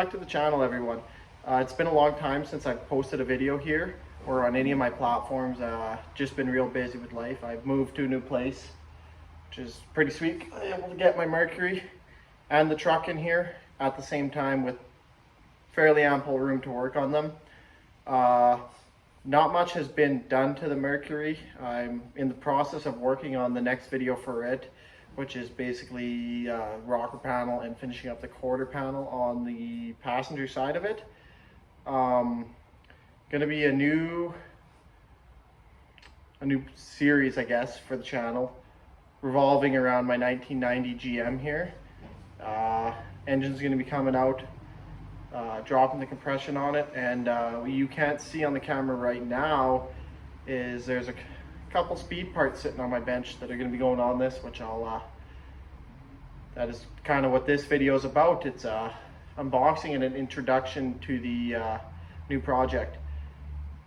back to the channel, everyone. It's been a long time since I've posted a video here or on any of my platforms. Just been real busy with life. I've moved to a new place, which is pretty sweet. I'm able to get my Mercury and the truck in here at the same time with fairly ample room to work on them. Not much has been done to the Mercury. I'm in the process of working on the next video for it, which is basically rocker panel and finishing up the quarter panel on the passenger side of it. Gonna be a new series, I guess, for the channel, revolving around my 1990 GM here. Engine's gonna be coming out, dropping the compression on it, and what you can't see on the camera right now is there's a couple speed parts sitting on my bench that are going to be going on this, which that is kind of what this video is about. It's unboxing and an introduction to the new project.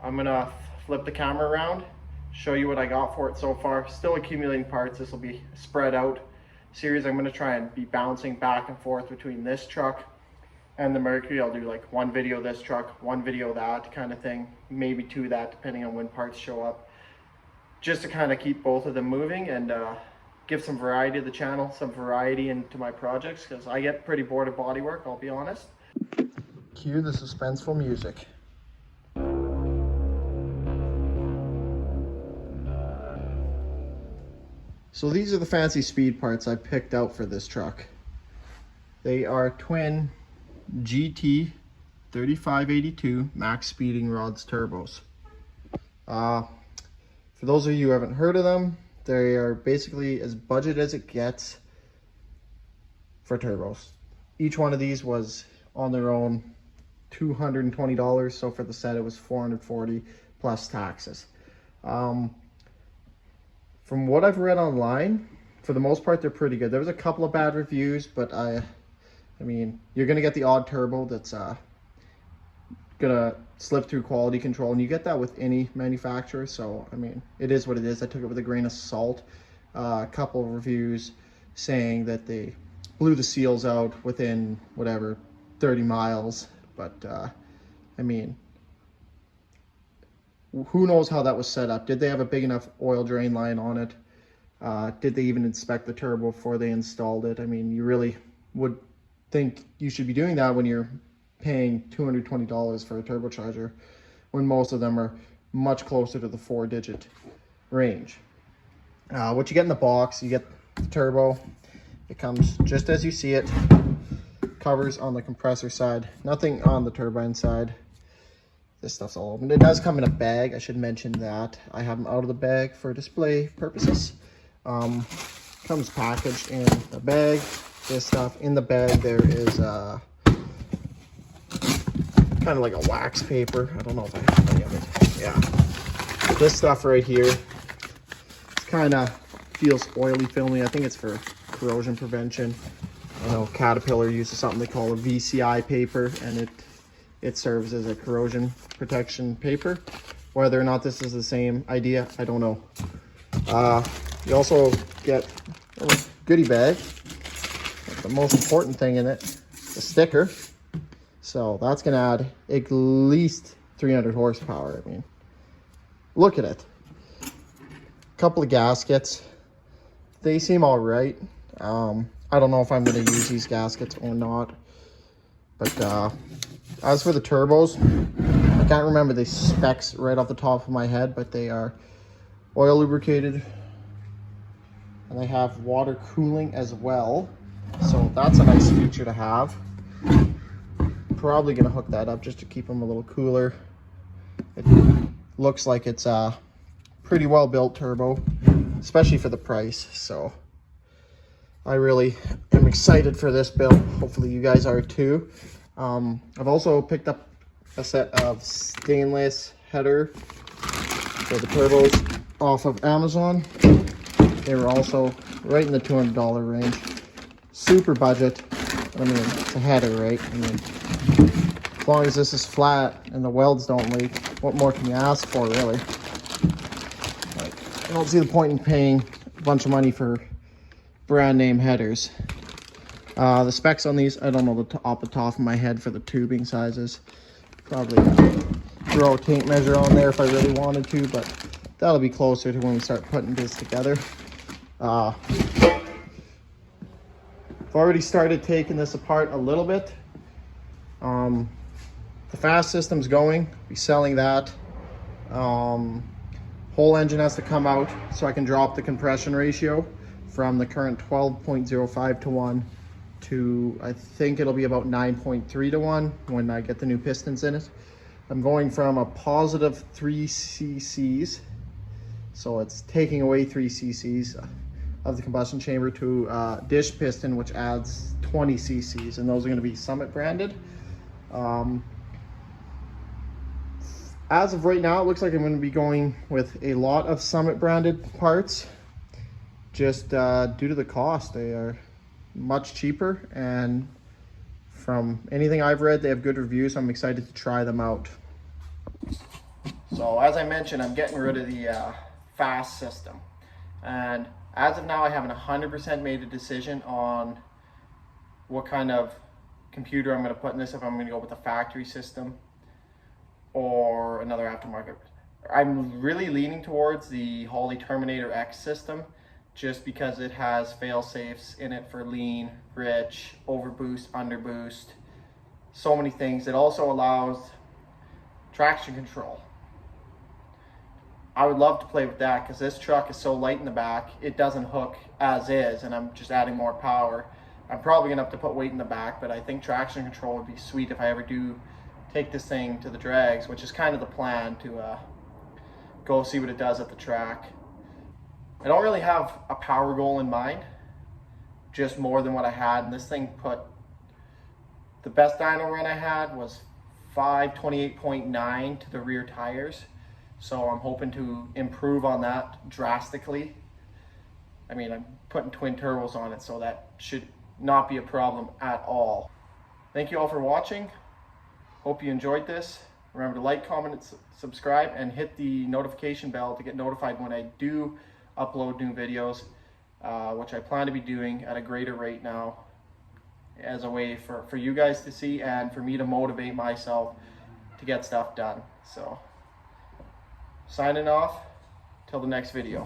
I'm gonna flip the camera around, show you what I got for it so far. Still accumulating parts. This will be a spread out series. I'm going to try and be bouncing back and forth between this truck and the Mercury. I'll do like one video this truck, one video that kind of thing, maybe two that, depending on when parts show up, just to kind of keep both of them moving and give some variety to the channel, some variety into my projects, because I get pretty bored of bodywork, I'll be honest. Cue the suspenseful music. So these are the fancy speed parts I picked out for this truck. They are twin GT 3582 max speeding rods turbos. For those of you who haven't heard of them, they are basically as budget as it gets for turbos. Each one of these was on their own $220, so for the set it was $440 plus taxes. From what I've read online, for the most part they're pretty good. There was a couple of bad reviews, but I mean, you're gonna get the odd turbo that's gonna slip through quality control, and you get that with any manufacturer. So I mean, it is what it is. I took it with a grain of salt. A couple of reviews saying that they blew the seals out within whatever 30 miles, but I mean, who knows how that was set up? Did they have a big enough oil drain line on it? Did they even inspect the turbo before they installed it? I mean, you really would think you should be doing that when you're paying $220 for a turbocharger, when most of them are much closer to the 4-digit range. What you get in the box, you get the turbo. It comes just as you see it. Covers on the compressor side, nothing on the turbine side. This stuff's all open. It does come in a bag, I should mention that. I have them out of the bag for display purposes. Comes packaged in a bag. This stuff in the bag, there is kind of like a wax paper. I don't know if I have any of it. Yeah, this stuff right here, it kind of feels oily, filmy. I think it's for corrosion prevention. I know Caterpillar uses something they call a VCI paper, and it serves as a corrosion protection paper. Whether or not this is the same idea, I don't know. You also get a goodie bag. The most important thing in it, the sticker. So that's gonna add at least 300 horsepower. I mean, look at it. A couple of gaskets. They seem all right. I don't know if I'm gonna use these gaskets or not. But as for the turbos, I can't remember the specs right off the top of my head, but they are oil lubricated and they have water cooling as well. So that's a nice feature to have. Probably gonna hook that up just to keep them a little cooler. It looks like it's a pretty well built turbo, especially for the price. So I really am excited for this build. Hopefully you guys are too. I've also picked up a set of stainless header for the turbos off of Amazon. They were also right in the $200 range. Super budget. I mean, it's a header, right? I mean, as long as this is flat and the welds don't leak, what more can you ask for, really? Like, I don't see the point in paying a bunch of money for brand name headers. The specs on these, I don't know off the top of my head for the tubing sizes. Probably throw a tape measure on there if I really wanted to, but that'll be closer to when we start putting this together. I've already started taking this apart a little bit. The fast system's going, be selling that. Whole engine has to come out so I can drop the compression ratio from the current 12.05 to 1 to, I think it'll be about 9.3 to 1 when I get the new pistons in it. I'm going from a positive 3 cc's, so it's taking away 3 cc's of the combustion chamber, to dish piston, which adds 20 cc's, and those are going to be Summit branded. As of right now, it looks like I'm going to be going with a lot of Summit branded parts, just due to the cost. They are much cheaper, and from anything I've read, they have good reviews, so I'm excited to try them out. So as I mentioned, I'm getting rid of the fast system, and as of now I haven't 100% made a decision on what kind of computer I'm going to put in this, if I'm going to go with a factory system or another aftermarket. I'm really leaning towards the Holley Terminator X system, just because it has fail-safes in it for lean, rich, overboost, underboost, so many things. It also allows traction control. I would love to play with that, because this truck is so light in the back, it doesn't hook as is, and I'm just adding more power. I'm probably gonna have to put weight in the back, but I think traction control would be sweet if I ever do take this thing to the drags, which is kind of the plan, to go see what it does at the track. I don't really have a power goal in mind, just more than what I had. And this thing put, the best dyno run I had was 528.9 to the rear tires. So I'm hoping to improve on that drastically. I mean, I'm putting twin turbos on it, so that should not be a problem at all. Thank you all for watching. Hope you enjoyed this. Remember to like, comment, and subscribe, and hit the notification bell to get notified when I do upload new videos, which I plan to be doing at a greater rate now, as a way for you guys to see and for me to motivate myself to get stuff done. So, signing off till the next video.